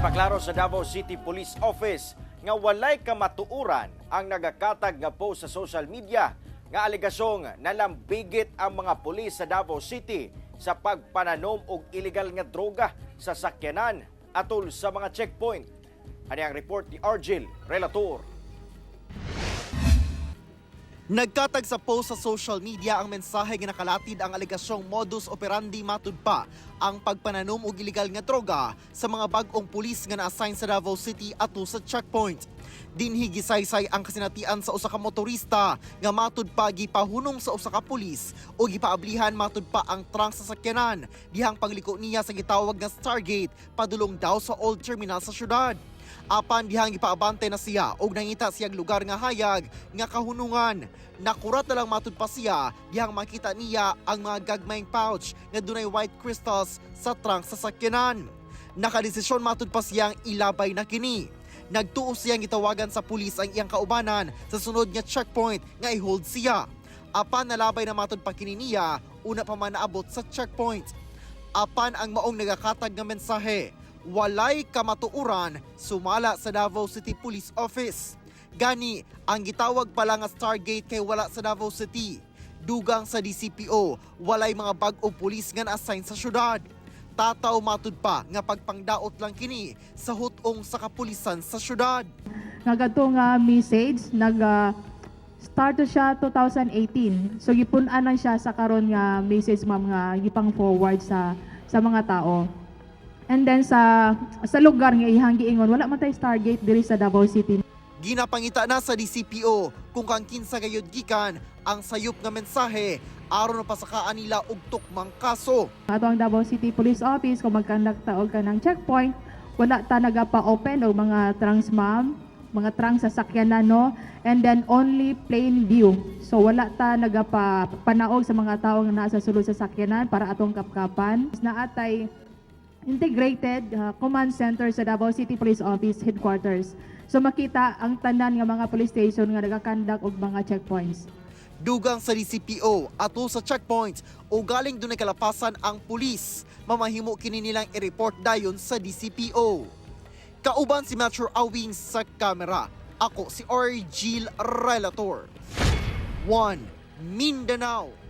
Gipaklaro sa Davao City Police Office nga walay kamatuuran ang nagakatag nga post sa social media nga alegasyong nalambigit ang mga pulis sa Davao City sa pagpananom og illegal nga droga sa sakyanan atol sa mga checkpoint. Ani ang report ni Argel Relator. Nagkatag sa post sa social media ang mensahe nga nakalatid ang alegasyong modus operandi matud pa ang pagpananom og illegal nga droga sa mga bag-ong pulis nga na-assign sa Davao City ato sa checkpoint. Dinhi gisaysay ang kasinatian sa usa ka motorista nga matud pa gipahunong sa usa ka pulis o gipaablihan matud pa ang trunk sa sakyanan dihang pagliko niya sa gitawag nga Stargate padulong daw sa old terminal sa syudad. Apan dihang ipaabante na siya og nangita siyang lugar nga hayag nga kahunungan. Nakurat na lang matud pa siya dihang makita niya ang mga gagmayng pouch nga dunay white crystals sa trunk sa sakyanan. Nakadesisyon matud pa siyang ilabay na kini. Nagtuo siyang gitawagan sa pulis ang iyang kaubanan sa sunod nga checkpoint nga i-hold siya. Apan nalabay na matud pa kini niya una pa man naabot sa checkpoint. Apan ang maong nagakatag nga mensahe, walay kamatuuran sumala sa Davao City Police Office. Gani, ang gitawag pala nga Stargate kay wala sa Davao City. Dugang sa DCPO, walay mga bag-ong pulis nga na-assign sa syudad. Tataw matud pa nga pagpangdaot lang kini sa hutong sa kapulisan sa syudad. Nagato nga message, start siya 2018. So gipun-an lang siya sa karon nga message ma'am nga gipang forward sa mga tao. And then sa lugar nga ihang giingon wala man tay Stargate diri sa Davao City. Ginapangita na sa DCPO kung kang kinsa gayud gikan ang sayop nga mensahe aron pa sa kaanila og tukmang kaso. Ato ang Davao City Police Office kung magkandak ta og kanang checkpoint, wala ta nagapa-open og mga trunks ma'am, mga trunks sa sakyanan no, and then only plain view. So wala ta nagapa-panaog sa mga tawo nga naa sa sulod sa sakyanan para atong kapkapan. Naatay integrated command center sa Davao City Police Office headquarters. So makita ang tanan nga mga police station nga nagakandak og mga checkpoints. Dugang sa DCPO ato sa checkpoints o galing dunay kalapasan ang pulis, mamahimo kini nilang i-report dayon sa DCPO. Kauban si Metro Awing sa kamera. Ako si Argel Relator. 1 Mindanao.